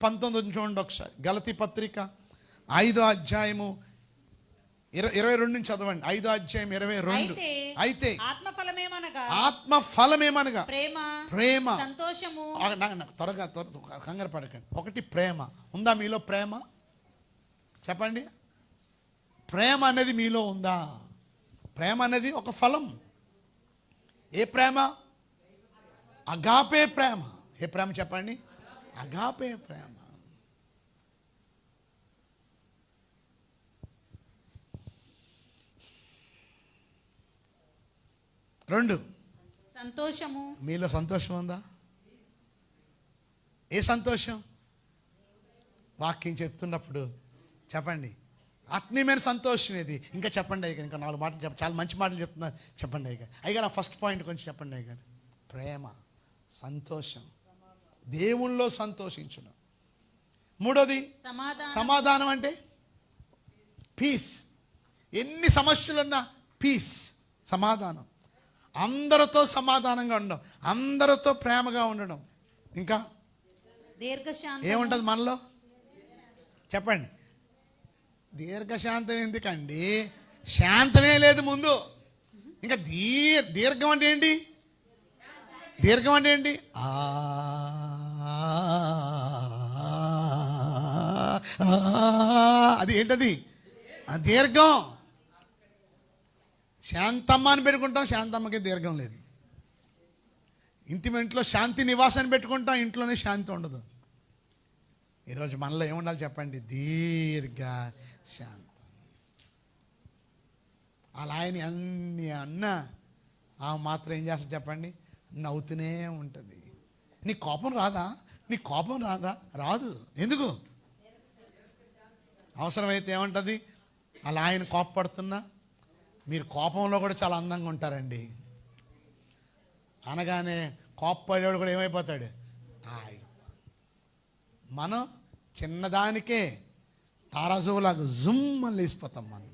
19 చూడండి ఒకసారి. గలతీ పత్రిక 5వ అధ్యాయము 22 నుంచి చదవండి. 5వ అధ్యాయం 22. అయితే ఆత్మ ఫలమేమనగా ప్రేమ సంతోషము. త్వరగా కంగారు పడకండి. ఒకటి ప్రేమ. ఉందా మీలో ప్రేమ? చెప్పండి. ప్రేమ అనేది మీలో ఉందా? ప్రేమ అనేది ఒక ఫలం. ఏ ప్రేమ? అగాపే ప్రేమ. ఏ ప్రేమ చెప్పండి? అగాపే ప్రేమ. రెండు, సంతోషము. మీలో సంతోషం ఉందా? ఏ సంతోషం? వాక్యం చెప్తున్నప్పుడు చెప్పండి. ఆత్మీయమైన సంతోషం ఇది. ఇంకా చెప్పండి అయ్యగారు. ఇంకా 4 మాటలు చాలా మంచి మాటలు చెప్తున్నారు. చెప్పండి అయ్యగారు. అయ్యగారు ఆ ఫస్ట్ పాయింట్ కొంచెం చెప్పండి అయ్యగారు. ప్రేమ, సంతోషం, దేవుళ్ళో సంతోషించడం. మూడోది సమాధానం. అంటే పీస్. ఎన్ని సమస్యలున్నా పీస్, సమాధానం. అందరితో సమాధానంగా ఉండడం, అందరితో ప్రేమగా ఉండడం. ఇంకా దీర్ఘశాంతం. ఏముంటుంది మనలో? చెప్పండి. దీర్ఘశాంతం ఎందుకండి? శాంతమే లేదు ముందు. ఇంకా దీర్ఘం అంటే ఏంటి? దీర్ఘం అంటే ఏంటి? అది ఏంటది? దీర్ఘం. శాంతమ్మ అని పెట్టుకుంటాం, శాంతమ్మకి దీర్ఘం లేదు. ఇంట్లో శాంతి నివాసాన్ని పెట్టుకుంటాం, ఇంట్లోనే శాంతి ఉండదు. ఈరోజు మనలో ఏముండాలి చెప్పండి? దీర్ఘ శాంతం. అలా ఆయన అన్ని అన్నా ఆ మాత్రం ఏం చేస్తా చెప్పండి? నవ్వుతూనే ఉంటుంది. నీ కోపం రాదా? నీ కోపం రాదా? రాదు. ఎందుకు? అవసరమైతే ఏముంటుంది? అలా ఆయన కోపపడుతున్నా మీరు కోపంలో కూడా చాలా అందంగా ఉంటారండి. అనగానే కోపపడేవాడు కూడా ఏమైపోతాడు? మనం చిన్నదానికే తారాజువులాగా జుమ్ అని లేసిపోతాం మనం.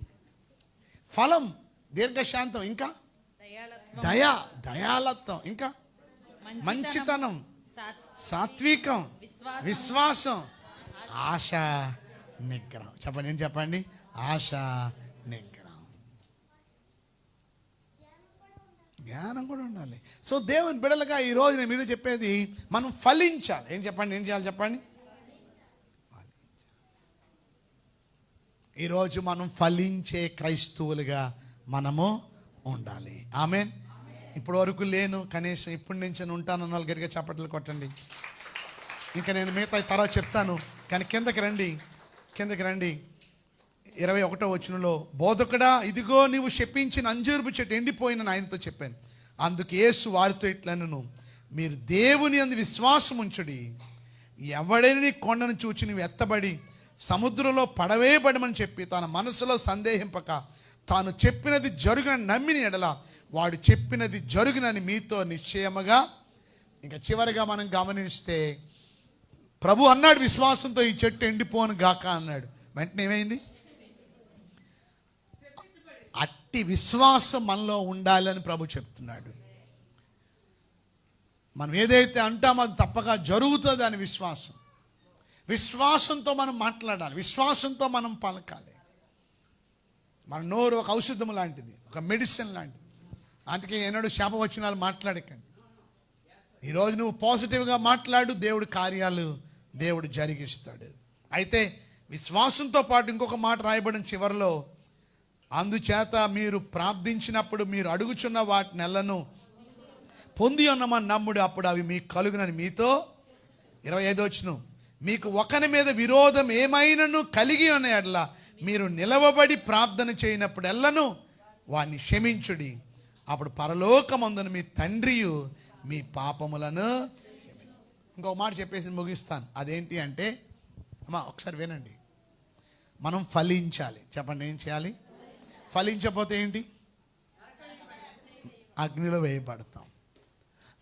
ఫలం దీర్ఘశాంతం. ఇంకా దయాలత్వం. ఇంకా మంచితనం, సాత్వికం, విశ్వాసం, ఆశ నిగ్రహం. చెప్పండి. ఏం చెప్పండి? ఆశ నిగ్రహం. జ్ఞానం కూడా ఉండాలి. సో దేవుని బిడ్డలుగా ఈరోజు నేను మీద చెప్పేది మనం ఫలించాలి. ఏం చెప్పండి? ఏం చేయాలి చెప్పండి? ఈరోజు మనం ఫలించే క్రైస్తవులుగా మనము ఉండాలి. ఆమేన్. ఇప్పటి వరకు లేను, కనీసం ఇప్పటి నుంచి ఉంటానన్న వాళ్ళు గట్టిగా చప్పట్లు కొట్టండి. ఇంకా నేను మిగతా తర్వాత చెప్తాను, కానీ కిందకి రండి. 21వ వచనంలో, బోధకుడా ఇదిగో నీవు శపించిన అంజూరపు చెట్టు ఎండిపోయిన ఆయనతో చెప్పాను. అందుకు యేసు వారితో ఇట్లనెను, మీరు దేవుని యందు విశ్వాసం ఉంచుడి. ఎవడైనా కొండను చూచి నువ్వు ఎత్తబడి సముద్రంలో పడవేయబడమని చెప్పి తన మనసులో సందేహింపక తాను చెప్పినది జరుగునని నమ్మిన ఎడల వాడు చెప్పినది జరుగునని మీతో నిశ్చయముగా. ఇంకా చివరిగా మనం గమనిస్తే ప్రభు అన్నాడు, విశ్వాసంతో ఈ చెట్టు ఎండిపోను గాక అన్నాడు. వెంటనే ఏమైంది? అట్టి విశ్వాసం మనలో ఉండాలని ప్రభు చెప్తున్నాడు. మనం ఏదైతే అంటామో అది తప్పక జరుగుతుంది అని విశ్వాసం. విశ్వాసంతో మనం మాట్లాడాలి, విశ్వాసంతో మనం పలకాలి. మన నోరు ఒక ఔషధం లాంటిది, ఒక మెడిసిన్ లాంటిది. అందుకే ఏనాడు శాపవచనాలు మాట్లాడకండి. ఈరోజు నువ్వు పాజిటివ్గా మాట్లాడు, దేవుడి కార్యాలు దేవుడు జరిగిస్తాడు. అయితే విశ్వాసంతో పాటు ఇంకొక మాట రాయబడిన చివరిలో, అందుచేత మీరు ప్రార్థించినప్పుడు మీరు అడుగుచున్న వాటి నెలను పొంది ఉన్నమని నమ్ముడు, అప్పుడు అవి మీకు కలుగునని మీతో. 25వ వచనం, మీకు ఒకరి మీద విరోధం ఏమైనను కలిగి ఉన్న యెడల మీరు నిలవబడి ప్రార్థన చేయనప్పుడు ఎల్లను వాడిని క్షమించుడి, అప్పుడు పరలోకమందున మీ తండ్రియు మీ పాపములను. ఇంకో మాట చెప్పేసి ముగిస్తాను. అదేంటి అంటే, అమ్మా ఒకసారి వినండి. మనం ఫలించాలి. చెప్పండి. ఏం చేయాలి? ఫలించకపోతే ఏంటి? అగ్నిలో వేయబడతాం.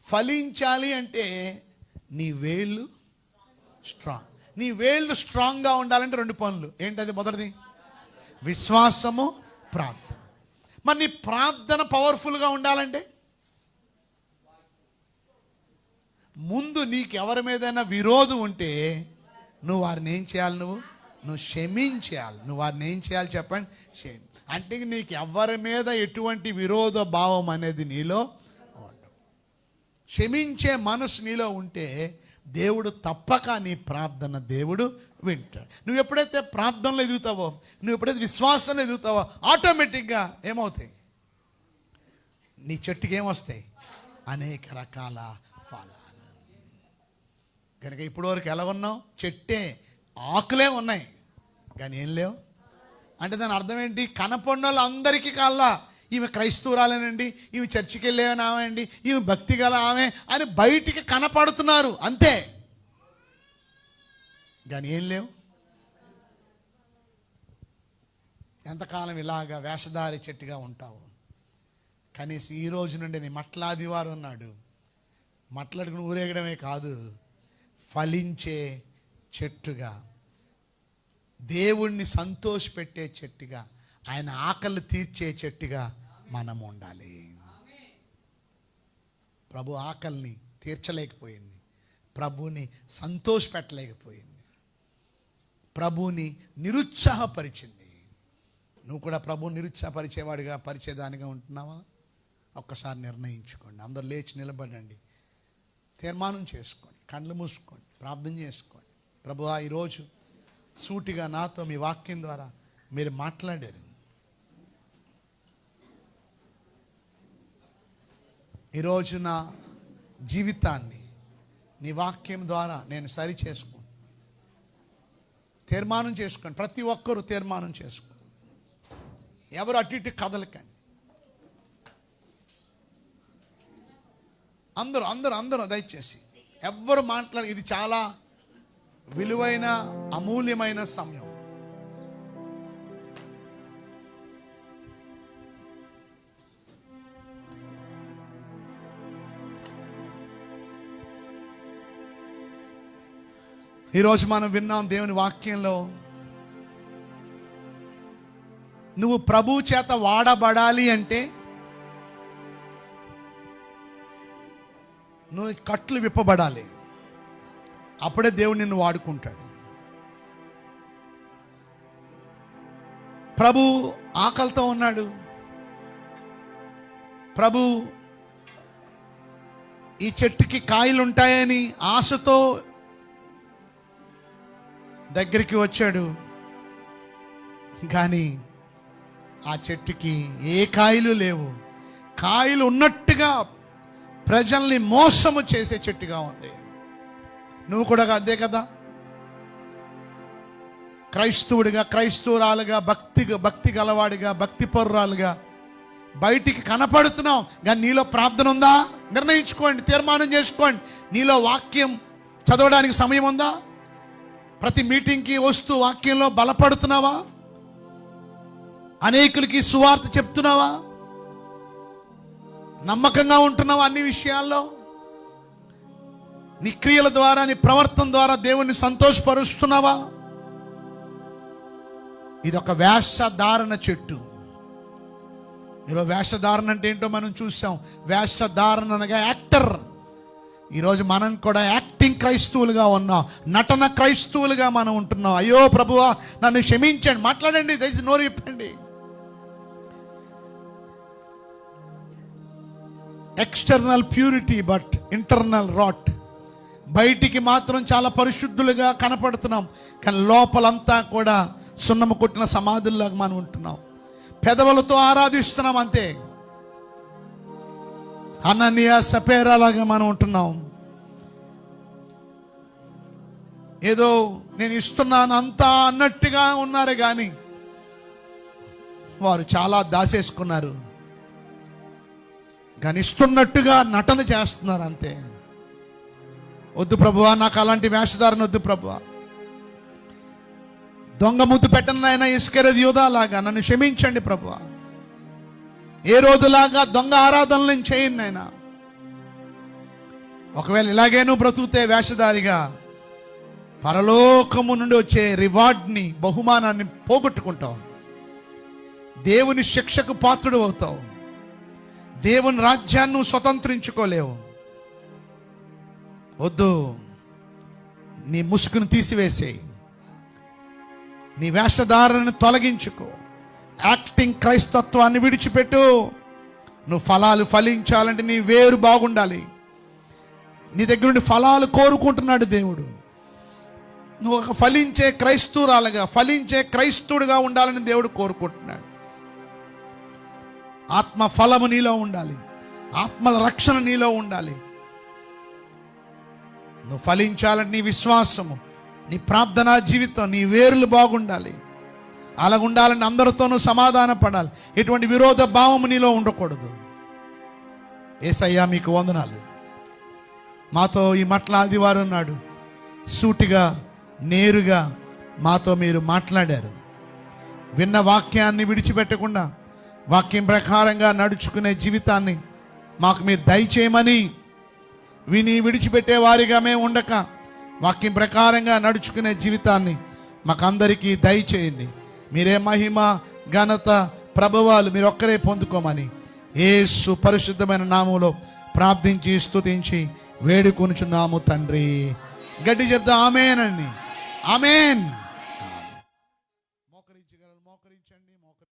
ఫలించాలి అంటే నీ వేళ్ళు స్ట్రాంగ్. నీ వేళ్ళు స్ట్రాంగ్గా ఉండాలంటే 2 పనులు. ఏంటది? మొదటిది విశ్వాసము, ప్రార్థన. మరి నీ ప్రార్థన పవర్ఫుల్గా ఉండాలంటే ముందు నీకు ఎవరి మీదైనా విరోధం ఉంటే నువ్వు వారిని ఏం చేయాలి? నువ్వు క్షమించేయాలి. నువ్వు వారిని ఏం చేయాలి చెప్పండి? అంటే నీకు ఎవరి మీద ఎటువంటి విరోధ భావం అనేది నీలో ఉండదు. క్షమించే మనసు నీలో ఉంటే దేవుడు తప్పక నీ ప్రార్థన దేవుడు వింటాడు. నువ్వు ఎప్పుడైతే ప్రార్థనలో ఎదుగుతావో, నువ్వు ఎప్పుడైతే విశ్వాసంలో ఎదుగుతావో, ఆటోమేటిక్గా ఏమవుతాయి? నీ చెట్టుకి ఏమొస్తాయి? అనేక రకాల ఫలాలు. కనుక ఇప్పటివరకు ఎలా ఉన్నావు? చెట్టే, ఆకులే ఉన్నాయి కానీ ఏం లేవు. అంటే దాని అర్థం ఏంటి? కనపడిన వాళ్ళు అందరికీ కల్లా ఈమె క్రైస్తవురాలేనండి, ఈమె చర్చికి వెళ్ళేవని ఆమె అండి, ఈమె భక్తి గల ఆమె అని బయటికి కనపడుతున్నారు అంతే, కానీ ఏం లేవు. ఎంతకాలం ఇలాగా వేషధారి చెట్టుగా ఉంటావు? కనీసం ఈ రోజు నుండి నీ మట్లాది వారు ఉన్నాడు, మట్లాడుకుని ఊరేగడమే కాదు, ఫలించే చెట్టుగా, దేవుణ్ణి సంతోషపెట్టే చెట్టుగా, ఆయన ఆకలి తీర్చే చెట్టుగా మనం ఉండాలి. ప్రభు ఆకలిని తీర్చలేకపోయింది, ప్రభుని సంతోషపెట్టలేకపోయింది, ప్రభుని నిరుత్సాహపరిచింది. నువ్వు కూడా ప్రభుని నిరుత్సాహపరిచేవాడిగా, పరిచేదానిగా ఉంటున్నావా? ఒక్కసారి నిర్ణయించుకోండి. అందరూ లేచి నిలబడండి, తీర్మానం చేసుకోండి, కళ్ళు మూసుకోండి, ప్రార్థన చేసుకోండి. ప్రభువా, ఈరోజు సూటిగా నాతో మీ వాక్యం ద్వారా మీరు మాట్లాడారు. ఈరోజు నా జీవితాన్ని నీ వాక్యం ద్వారా నేను సరి చేసుకోండి. తీర్మానం చేసుకోండి. ప్రతి ఒక్కరూ తీర్మానం చేసుకోండి. ఎవరు అటు ఇటు కదలకండి. అందరూ దయచేసి ఎవ్వరు మాట్లాడ. ఇది చాలా విలువైన, అమూల్యమైన సమయం. ఈరోజు మనం విన్నాం దేవుని వాక్యంలో, నువ్వు ప్రభు చేత వాడబడాలి అంటే నువ్వు కట్లు విప్పబడాలి. అప్పుడే దేవుడు నిన్ను వాడుకుంటాడు. ప్రభు ఆకలితో ఉన్నాడు. ప్రభు ఈ చెట్టుకి కాయలు ఉంటాయని ఆశతో దగ్గరికి వచ్చాడు. కానీ ఆ చెట్టుకి ఏ కాయలు లేవు. కాయలు ఉన్నట్టుగా ప్రజల్ని మోసము చేసే చెట్టుగా ఉంది. నువ్వు కూడా అదే కదా. క్రైస్తవుడిగా, క్రైస్తవురాలుగా, భక్తి గలవాడిగా, భక్తి పరురాలుగా బయటికి కనపడుతున్నావు, కానీ నీలో ప్రార్థన ఉందా? నిర్ణయించుకోండి, తీర్మానం చేసుకోండి. నీలో వాక్యం చదవడానికి సమయం ఉందా? ప్రతి మీటింగ్కి వస్తూ వాక్యంలో బలపడుతున్నావా? అనేకులకి సువార్త చెప్తున్నావా? నమ్మకంగా ఉంటున్నావా అన్ని విషయాల్లో? నీ క్రియల ద్వారా, నీ ప్రవర్తన ద్వారా దేవుణ్ణి సంతోషపరుస్తున్నావా? ఇది ఒక వేషధారణ చెట్టు. ఈరోజు వేషధారణ అంటే ఏంటో మనం చూసాం. వేషధారణ అనగా యాక్టర్. ఈరోజు మనం కూడా యాక్టింగ్ క్రైస్తవులుగా ఉన్నాం, నటన క్రైస్తవులుగా మనం ఉంటున్నాం. అయ్యో ప్రభువా, నన్ను క్షమించండి. మాట్లాడండి, దయచేసి నోరు చెప్పండి. External purity but internal rot. బయటికి మాత్రం చాలా పరిశుద్ధులుగా కనపడుతున్నాం, కానీ లోపలంతా కూడా సున్నము కొట్టిన సమాధుల్లాగా మనం ఉంటున్నాం. పెదవులతో ఆరాధిస్తున్నాం అంతే. అననీయ సపేరాలాగా మనం ఉంటున్నాం. ఏదో నేను ఇస్తున్నాను అంతా అన్నట్టుగా ఉన్నారు, కానీ వారు చాలా దాసేసుకున్నారు. కానీ ఇస్తున్నట్టుగా నటన చేస్తున్నారు అంతే. వద్దు ప్రభువా, నాకు అలాంటి వేషధారణ వద్దు ప్రభువా. దొంగ ముద్దు పెట్టను నాయన, ఇస్కరియోతు యూదాలాగా నన్ను క్షమించండి ప్రభువా. ఏ రోజులాగా దొంగ ఆరాధనలు నేను చేయను నాయన. ఒకవేళ ఇలాగే నువ్వు బ్రతుకుతే వేషధారిగా, పరలోకము నుండి వచ్చే రివార్డ్ని, బహుమానాన్ని పోగొట్టుకుంటావు. దేవుని శిక్షకు పాత్రుడు అవుతావు. దేవుని రాజ్యాన్ని నువ్వు స్వతంత్రించుకోలేవు. వద్దు. నీ ముసుగును తీసివేసేయి, నీ వేషధారణను తొలగించుకో, యాక్టింగ్ క్రైస్తత్వాన్ని విడిచిపెట్టు. నువ్వు ఫలాలు ఫలించాలంటే నీ వేరు బాగుండాలి. నీ దగ్గర నుండి ఫలాలు కోరుకుంటున్నాడు దేవుడు. నువ్వు ఒక ఫలించే క్రైస్తవురాలుగా, ఫలించే క్రైస్తవుడిగా ఉండాలని దేవుడు కోరుకుంటున్నాడు. ఆత్మ ఫలము నీలో ఉండాలి, ఆత్మల రక్షణ నీలో ఉండాలి. నువ్వు ఫలించాలంటే నీ విశ్వాసము, నీ ప్రార్థనా జీవితం, నీ వేర్లు బాగుండాలి. అలా ఉండాలని అందరితోనూ సమాధాన పడాలి. ఎటువంటి విరోధ భావము నీలో ఉండకూడదు. యేసయ్యా మీకు వందనాలు. మాతో ఈ మట్ల ఆదివారం నాడు సూటిగా నేరుగా మాతో మీరు మాట్లాడారు. విన్న వాక్యాన్ని విడిచిపెట్టకుండా వాక్యం ప్రకారంగా నడుచుకునే జీవితాన్ని మాకు మీరు దయచేయమని, విని విడిచిపెట్టే వారిగా మేము ఉండక వాక్యం ప్రకారంగా నడుచుకునే జీవితాన్ని మాకందరికీ దయచేయండి. మీరే మహిమ ఘనత ప్రభువాలు మీరు ఒక్కరే పొందుకోమని యేసు పరిశుద్ధమైన నామములో ప్రార్థించి స్తుతించి వేడుకొనుచున్నాము తండ్రి. గట్టి చెప్తా ఆమేన్ అండి. ఆమేన్.